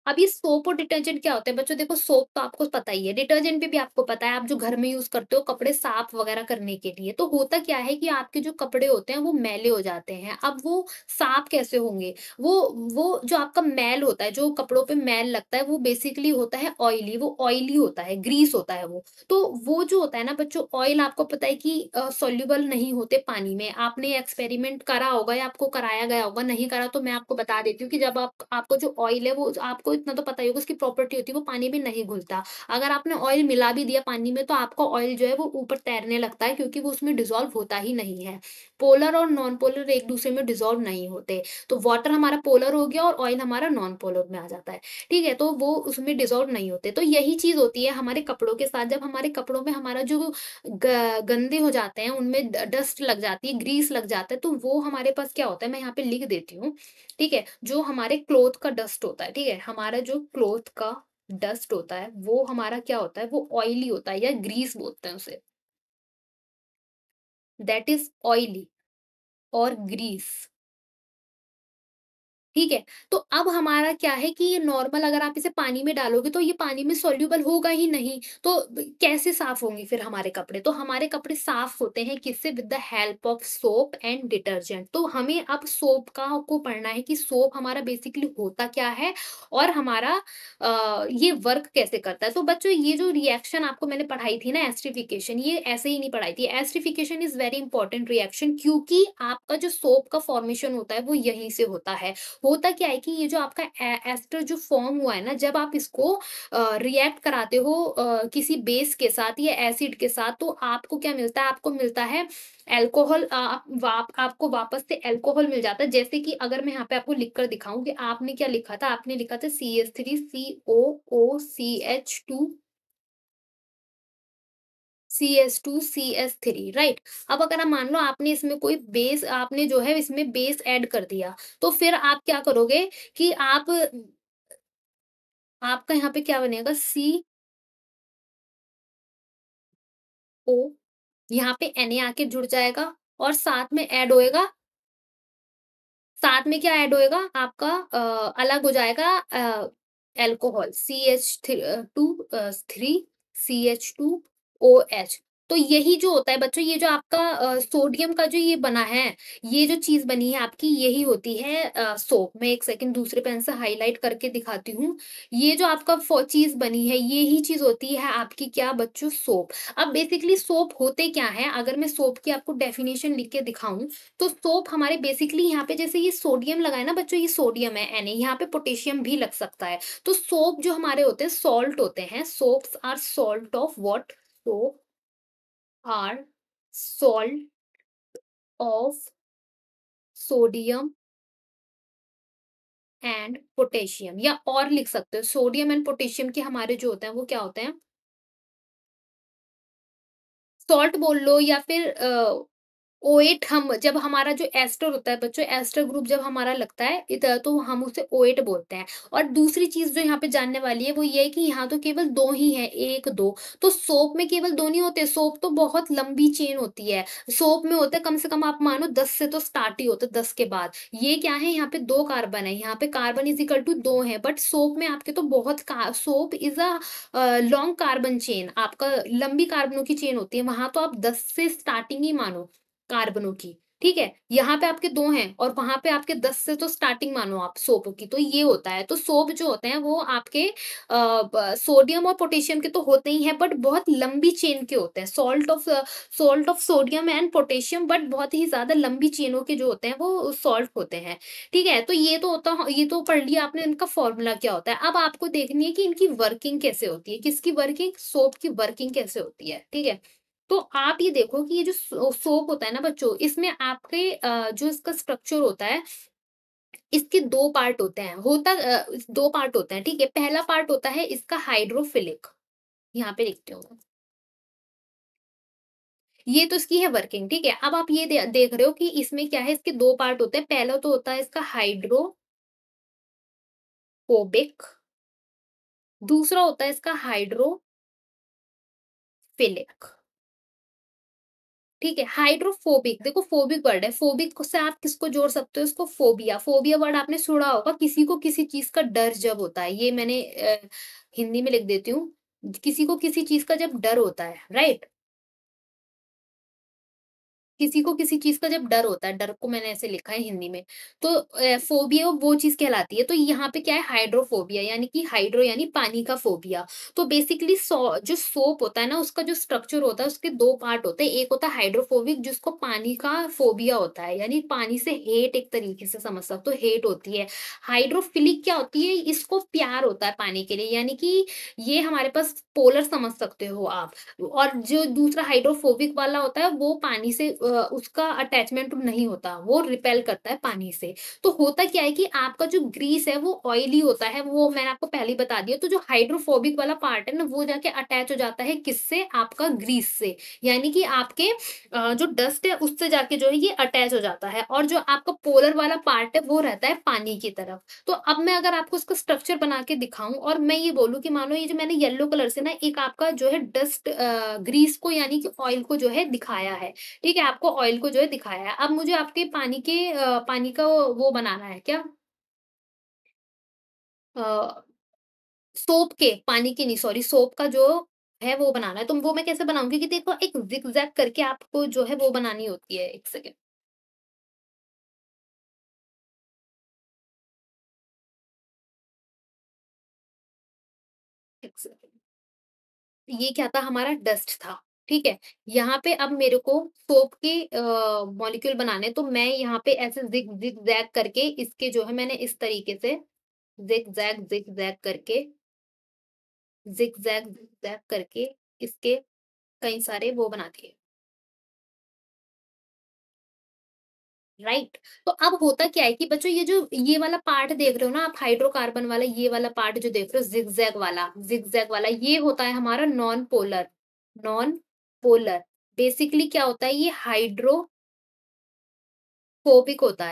अब ये सोप और डिटर्जेंट क्या होता है बच्चों? देखो सोप तो आपको पता ही है, डिटर्जेंट भी आपको पता है, आप जो घर में यूज़ करते हो कपड़े साफ वगैरह करने के लिए। तो होता क्या है कि आपके जो कपड़े होते हैं वो मैले हो जाते हैं। अब वो साफ कैसे होंगे? वो वो जो आपका मैल होता है, जो कपड़ों पे मैल लगता है वो बेसिकली होता है ऑयली, वो ऑयली होता है, ग्रीस होता है वो। तो वो जो होता है ना बच्चों, ऑयल आपको पता है कि सॉल्युबल नहीं होते पानी में। आपने एक्सपेरिमेंट करा होगा या आपको कराया गया होगा, नहीं करा तो मैं आपको बता देती हूँ कि जब आपको जो ऑयल है वो आपको आपको इतना तो पता ही होगा उसकी प्रॉपर्टी होती है वो पानी में नहीं घुलता। अगर आपने ऑयल मिला भी दिया पानी में तो आपका ऑयल जो है वो ऊपर तैरने लगता है क्योंकि वो उसमें डिज़ॉल्व होता ही नहीं है। पोलर और नॉन पोलर एक-दूसरे में डिज़ॉल्व नहीं होते। तो वाटर हमारा पोलर हो गया और ऑयल हमारा नॉन पोलर में आ जाता है। ठीक है? तो वो उसमें डिज़ॉल्व नहीं होते। तो यही चीज़ होती है हमारे कपड़ों के साथ जब हमारे कपड़ों में हमारा जो गंदे हो जाते हैं, उनमें डस्ट लग जाती है, ग्रीस लग जाता है, तो वो हमारे पास क्या होता है, मैं यहाँ पे लिख देती हूँ, ठीक है? जो हमारे क्लॉथ का डस्ट होता है, ठीक है? हमारा जो क्लॉथ का डस्ट होता है, वो हमारा क्या होता है, वो ऑयली होता है या ग्रीस बोलते हैं उसे, दैट इज़ ऑयली और ग्रीस। ठीक है? तो अब हमारा क्या है कि ये नॉर्मल अगर आप इसे पानी में डालोगे तो ये पानी में सॉल्यूबल होगा ही नहीं, तो कैसे साफ़ होंगे फिर हमारे कपड़े? तो हमारे कपड़े साफ़ होते हैं किससे? With the help of soap and detergent. तो हमें अब सोप का को पढ़ना है कि सोप हमारा बेसिकली होता क्या है और हमारा ये वर्क कैसे करता है। तो बच्चों ये जो रिएक्शन आपको मैंने पढ़ाई थी ना एस्टरीफिकेशन, ये ऐसे ही नहीं पढ़ाई थी। Esterification is very important reaction क्योंकि आपका जो सोप का फॉर्मेशन होता है वो यहीं से होता है। होता क्या है कि ये जो आपका एस्टर जो फॉर्म हुआ है ना, जब आप इसको रिएक्ट कराते हो किसी बेस के साथ या एसिड के साथ, तो आपको क्या मिलता है? आपको मिलता है अल्कोहल। आपको वापस से अल्कोहल मिल जाता है। जैसे कि अगर मैं यहाँ पे आपको लिख कर दिखाऊँ कि आपने क्या लिखा था? आपने लिखा था CH3COOCH2 CS2CS3 राइट? अब अगर आप मान लो आपने इसमें कोई बेस आपने जो है इसमें बेस ऐड कर दिया, तो फिर आप क्या करोगे कि आपका यहाँ पे क्या बनेगा CO, यहाँ पे Na आके जुड़ जाएगा और साथ में ऐड होएगा, साथ में क्या ऐड होएगा आपका अलग हो जाएगा अल्कोहल CH2 CH2OH। तो यही जो होता है बच्चों, ये जो आपका सोडियम का जो ये बना है, ये जो चीज़ बनी है आपकी, यही होती है सोप। मैं एक सेकंड दूसरे पेन से हाइलाइट करके दिखाती हूँ। ये जो आपका चीज़ बनी है, ये ही चीज़ होती है आपकी क्या बच्चों? सोप। अब बेसिकली सोप होते क्या हैं? अगर मैं सोप की आपको डेफिनेशन लिख के दिखाऊं, तो सोप हमारे बेसिकली यहाँ पे जैसे ये सोडियम लगा है ना बच्चों, ये सोडियम है Na, यहाँ पे पोटेशियम भी लग सकता है। तो सोप जो हमारे होते हैं सॉल्ट होते हैं। Soaps are salt of what? Soap are salt of sodium and potassium, या और लिख सकते हो सोडियम एंड पोटेशियम के हमारे जो होते हैं वो क्या होते हैं? सॉल्ट बोल लो या फिर ओएट। हम जब हमारा जो एस्टर होता है बच्चों, एस्टर ग्रुप जब हमारा लगता है तो हम उसे ओएट बोलते हैं। और दूसरी चीज़ जो यहाँ पे जानने वाली है वो ये है कि यहाँ तो केवल 2 ही हैं, 1-2। तो सोप में केवल 2 नहीं होते, सोप तो बहुत लंबी चेन होती है। सोप में होते हैं कम से कम आप मानो 10 से तो स्टार्ट ही होते हैं, 10 के बाद। ये क्या है? यहाँ पे 2 कार्बन है, यहाँ पे कार्बन इज़ इक्वल टू 2 है, बट सोप में आपके तो बहुत का soap is long carbon chain, आपका लंबी कार्बनों की चेन होती है, वहाँ तो आप 10 से स्टार्टिंग ही मानो कार्बनों की, ठीक है? यहाँ पे आपके 2 हैं और वहाँ पे आपके 10 से तो स्टार्टिंग मानो आप सोप की, तो ये होता है। तो सोप जो होते हैं वो आपके ब सोडियम और पोटेशियम के तो होते ही हैं, बट बहुत लंबी चेन के होते हैं। Salt of sodium and potassium, but बहुत ही ज़्यादा लंबी चेनों के जो होते हैं वो सॉल्ट होते हैं, ठीक है? तो ये तो पढ़ लिया आपने इनका फ़ॉर्मूला क्या होता है। अब आपको देखनी है कि इनकी वर्किंग कैसे होती है। किसकी वर्किंग? सोप की वर्किंग कैसे होती है, ठीक है? तो आप ये देखो कि ये जो सोप होता है ना बच्चों, इसमें आपके जो इसका स्ट्रक्चर होता है, इसके 2 पार्ट होते हैं। 2 पार्ट होते हैं, ठीक है? पहला पार्ट होता है इसका हाइड्रोफिलिक, यहाँ पे लिखती हूँ मैं। ये तो इसकी है वर्किंग, ठीक है? अब आप ये देख रहे हो कि इसमें क्या है, इसके 2 पार्ट होते हैं। पहला तो होता है इसका हाइड्रोफोबिक, दूसरा होता है इसका हाइड्रोफिलिक। ठीक है, हाइड्रोफोबिक, देखो फोबिक वर्ड है, फोबिक से आप किसको जोड़ सकते हो? इसको फोबिया, फोबिया वर्ड आपने सुना होगा, किसी को किसी चीज़ का डर जब होता है, ये मैंने हिंदी में लिख देती हूँ, किसी को किसी चीज़ का जब डर होता है, राइट? किसी को किसी चीज़ का जब डर होता है, डर को मैंने ऐसे लिखा है हिंदी में, तो फ़ोबिया वो चीज़ कहलाती है। तो यहाँ पे क्या है हाइड्रोफ़ोबिया यानी कि हाइड्रो यानी पानी का फ़ोबिया। तो बेसिकली जो सोप होता है ना, उसका जो स्ट्रक्चर होता है, उसके 2 पार्ट होते हैं। एक होता है हाइड्रोफ़ोबिक जिसको पानी का फ़ोबिया होता है, यानी पानी से हेट एक तरीके से समझ सकते हो, हेट होती है। हाइड्रोफिलिक क्या होती है, इसको प्यार होता है पानी के लिए, यानी कि ये हमारे पास पोलर समझ सकते हो आप। और जो दूसरा हाइड्रोफोबिक वाला होता है, वो पानी से उसका अटैचमेंट नहीं होता, वो रिपेल करता है पानी से। तो होता क्या है कि आपका जो ग्रीस है वो ऑयली होता है, वो मैंने आपको पहले ही बता दिया। तो जो हाइड्रोफोबिक वाला पार्ट है ना, वो जाके अटैच हो जाता है किससे? आपका ग्रीस से। यानी कि आपके जो डस्ट है उससे जाके जो है ये अटैच हो जाता है, और जो आपका पोलर वाला पार्ट है वो रहता है पानी की तरफ। तो अब मैं अगर आपको इसका स्ट्रक्चर बना के दिखाऊँ और मैं ये बोलूँ कि मानो ये जो मैंने येलो कलर से ना एक आपका जो है डस्ट ग्रीस को यानी कि ऑयल को जो है दिखाया है, ठीक है? आपको ऑयल को जो है दिखाया है। अब मुझे आपके पानी का वो बनाना है क्या? अ, सोप के पानी की नहीं, सॉरी, सोप का जो है वो बनाना है। तो वो मैं कैसे बनाऊँगी कि देखो एक ज़िगज़ैग करके आपको जो है वो बनानी होती है। 1 सेकंड। एक सेकंड। ये क्या था, हमारा डस्ट था, ठीक है? यहाँ पे अब मेरे को सोप के मॉलिक्यूल बनाने हैं, तो मैं यहाँ पे ऐसे ज़िगज़ैग करके इसके जो है मैंने इस तरीके से ज़िगज़ैग करके ज़िगज़ैग करके इसके कई सारे वो बना दिए, राइट? तो अब होता क्या है कि बच्चों ये जो ये वाला पार्ट देख रहे हो ना आप, हाइड्रोकार्बन वाला ये वाला पार्ट जो देख रहे हो ज़िगज़ैग वाला ये होता है हमारा नॉन पोलर। बेसिकली क्या होता है, ये हाइड्रोफोबिक होता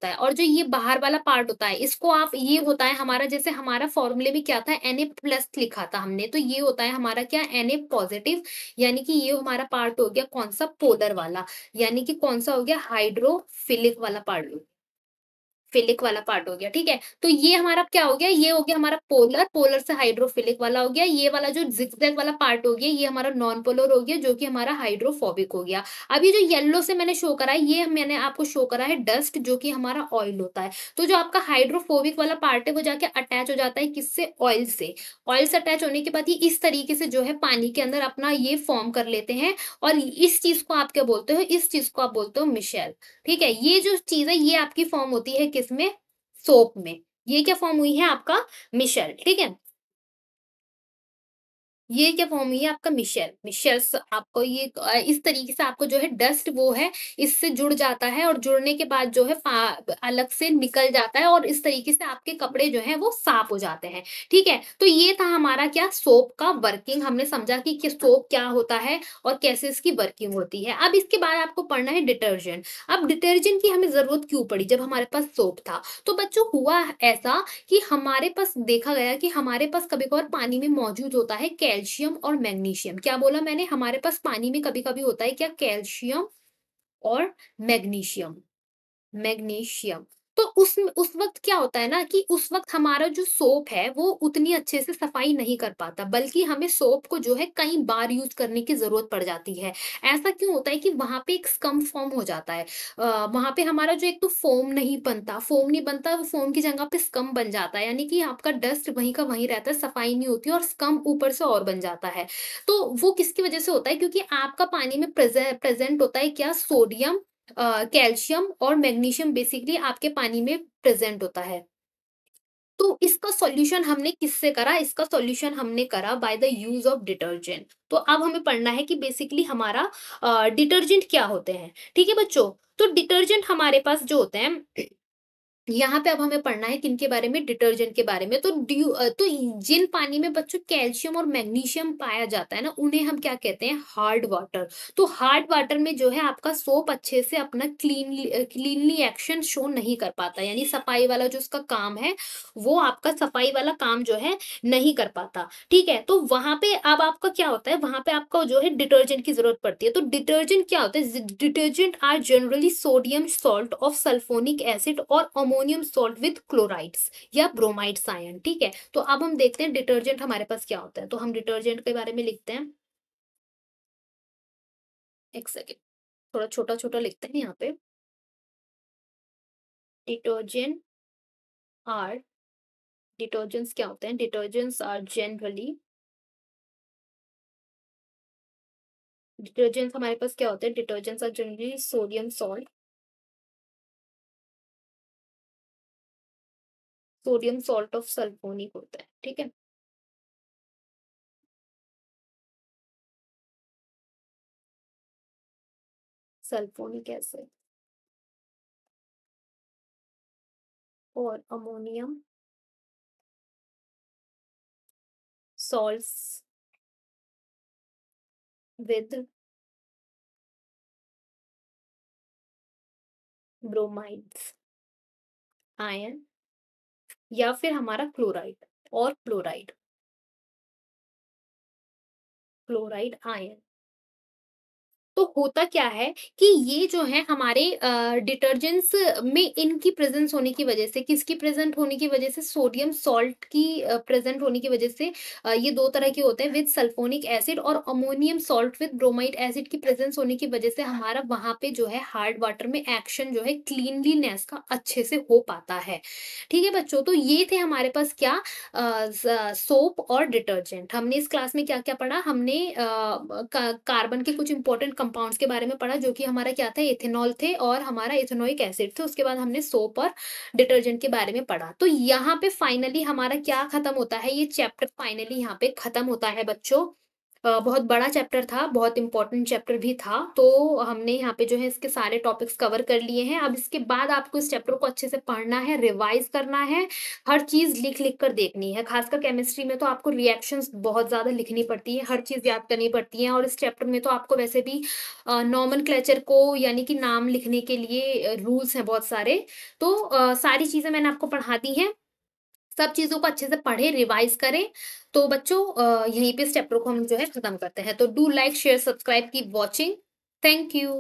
है, और जो ये बाहर वाला पार्ट होता है इसको आप, ये होता है हमारा, जैसे हमारा फॉर्मूले में क्या था, Na+ लिखा था हमने, तो ये होता है हमारा क्या, Na पॉजिटिव, यानी कि ये हमारा पार्ट हो गया कौन सा, पोलर वाला, यानी कि कौन सा हो गया, हाइड्रोफिलिक वाला पार्ट। फिलिक वाला पार्ट हो गया, ठीक है? तो ये हमारा क्या हो गया, ये हो गया हमारा पोलर, पोलर से हाइड्रोफिलिक वाला हो गया। ये वाला जो ज़िगज़ैग वाला पार्ट हो गया, ये हमारा नॉन पोलर हो गया, जो कि हमारा हाइड्रोफोबिक हो गया। अब ये जो येलो से मैंने शो करा है, ये मैंने आपको शो करा है डस्ट, जो कि हमारा ऑयल होता है। तो जो आपका हाइड्रोफोबिक वाला पार्ट है, वो जाके अटैच हो जाता है किससे? ऑयल से। ऑयल से अटैच होने के बाद ये इस तरीके से जो है पानी के अंदर अपना ये फ़ॉर्म कर लेते हैं, और इस चीज़ को आप क्या बोलते हो? इस चीज़ को आप बोलते हो मिशेल। ठीक है? ये जो चीज़ है, ये आपकी फ़ॉर्म होती है किसमें? सोप में। ये क्या फ़ॉर्म हुई है आपका? मिशेल, ठीक है? ये क्या फ़ॉर्म हुई है आपका? मिशेल। मिशेल्स आपको ये इस तरीके से आपको जो है डस्ट वो है, इससे जुड़ जाता है, और जुड़ने के बाद जो है अलग से निकल जाता है, और इस तरीके से आपके कपड़े जो हैं वो साफ़ हो जाते हैं, ठीक है? तो ये था हमारा क्या, सोप का वर्किंग। हमने समझा कि सोप क्या होता है और कैसे इसकी वर्किंग होती है। अब इसके बाद आपको पढ़ना है डिटर्जेंट। अब डिटर्जेंट की हमें ज़रूरत क्यों पड़ी जब हमारे पास सोप था? तो बच्चों हुआ ऐसा कि हमारे पास देखा गया कि हमारे पास कभी-कभार पानी में मौजूद होता है कैल्शियम और मैग्नीशियम। क्या बोला मैंने? हमारे पास पानी में कभी-कभी होता है क्या? कैल्शियम और मैग्नीशियम। मैग्नीशियम। तो उस वक़्त क्या होता है ना कि उस वक़्त हमारा जो सोप है वो उतनी अच्छे से सफाई नहीं कर पाता, बल्कि हमें सोप को जो है कई बार यूज़ करने की ज़रूरत पड़ जाती है। ऐसा क्यों होता है कि वहाँ पे एक स्कम फ़ॉर्म हो जाता है। वहाँ पे हमारा जो एक तो फ़ोम नहीं बनता, वो फ़ोम की जगह पे स्कम बन जाता है, यानी कि आपका डस्ट वहीं का वहीं रहता है, सफाई नहीं होती, और स्कम ऊपर से और बन जाता है। तो वो किसकी वज़ह से होता है? क्योंकि आपका पानी में प्रेज़ेंट होता है क्या? सोडियम, कैल्शियम और मैग्नीशियम बेसिकली आपके पानी में प्रेज़ेंट होता है। तो इसका सॉल्यूशन हमने किससे करा? इसका सॉल्यूशन हमने करा by the use of detergent. तो अब हमें पढ़ना है कि बेसिकली हमारा डिटर्जेंट क्या होते हैं, ठीक है बच्चों? तो डिटर्जेंट हमारे पास जो होते हैं, यहाँ पे अब हमें पढ़ना है किनके बारे में? डिटर्जेंट के बारे में। तो जिन पानी में बच्चों कैल्शियम और मैग्नीशियम पाया जाता है ना, उन्हें हम क्या कहते हैं? Hard water. तो हार्ड वाटर में जो है आपका सोप अच्छे से अपना क्लीनली एक्शन शो नहीं कर पाता, यानी सफाई वाला जो उसका काम है, वो आपका सफाई वाला काम जो है नहीं कर पाता, ठीक है? तो वहाँ पे अब आपका क्या होता है? वहाँ पे आपको जो है डिटर्जेंट की ज़रूरत पड़ती है। तो डिटर्जेंट क्या होता है? Detergent are generally sodium salt of sulphonic acid और अमोनियम सॉल्ट विद क्लोराइड्स या ब्रोमाइड्स आयन, ठीक है? तो अब हम देखते हैं डिटर्जेंट हमारे पास क्या होता है। तो हम डिटर्जेंट के बारे में लिखते हैं। एक सेकंड, थोड़ा छोटा-छोटा लिखते हैं यहाँ पे। डिटर्जेंट आर डिटर्जेंट्स क्या होते हैं? डिटर्जेंट्स आर जनरली डिटर्जेंट्स हमारे पास क्या होते हैं? Detergents are generally sodium salt, sodium salt of sulphonic होता है, ठीक है? सल्फोनिक एसिड और ammonium salts with bromides, ion या फिर हमारा क्लोराइड और फ्लोराइड, क्लोराइड आयन। तो होता क्या है कि ये जो है हमारे डिटर्जेंट्स में इनकी प्रेज़ेंस होने की वज़ह से, किसकी प्रेज़ेंट होने की वज़ह से, सोडियम सॉल्ट की प्रेज़ेंट होने की वज़ह से ये 2 तरह के होते हैं विद सल्फोनिक एसिड और ammonium salt with bromide acid की प्रेज़ेंस होने की वज़ह से हमारा वहाँ पे जो है हार्ड वाटर में एक्शन जो है क्लीनलीनेस का अच्छे से हो पाता है। ठीक है बच्चों? तो ये थे हमारे पास क्या सोप और डिटर्जेंट। हमने इस क्लास में क्या-क्या पढ़ा? हमने कार्बन के कुछ इंपॉर्टेंट कंपाउंड्स के बारे में पढ़ा जो कि हमारा क्या था? इथेनॉल थे और हमारा इथेनोइक एसिड थे। उसके बाद हमने सोप और डिटर्जेंट के बारे में पढ़ा। तो यहाँ पे फाइनली हमारा क्या खत्म होता है? ये चैप्टर फाइनली यहाँ पे खत्म होता है बच्चों। बहुत बड़ा चैप्टर था, बहुत इम्पोर्टेंट चैप्टर भी था, तो हमने यहाँ पे जो है इसके सारे टॉपिक्स कवर कर लिए हैं। अब इसके बाद आपको इस चैप्टर को अच्छे से पढ़ना है, रिवाइज़ करना है, हर चीज़ लिख-लिख कर देखनी है। खासकर केमिस्ट्री में तो आपको रिएक्शंस बहुत ज़्यादा लिखनी पड़ती है, हर चीज़ याद करनी पड़ती है और इस चैप्टर में तो आपको वैसे भी नोमेनक्लेचर को यानी कि नाम लिखने के लिए रूल्स हैं बहुत सारे। तो सारी चीज़ें मैंने आपको पढ़ा दी हैं। सब चीज़ों को अच्छे से पढ़ें, रिवाइज़ करें। तो बच्चों यहीं पे इस चैप्टर को हम जो है खत्म करते हैं। तो do like, share, subscribe, keep watching. Thank you.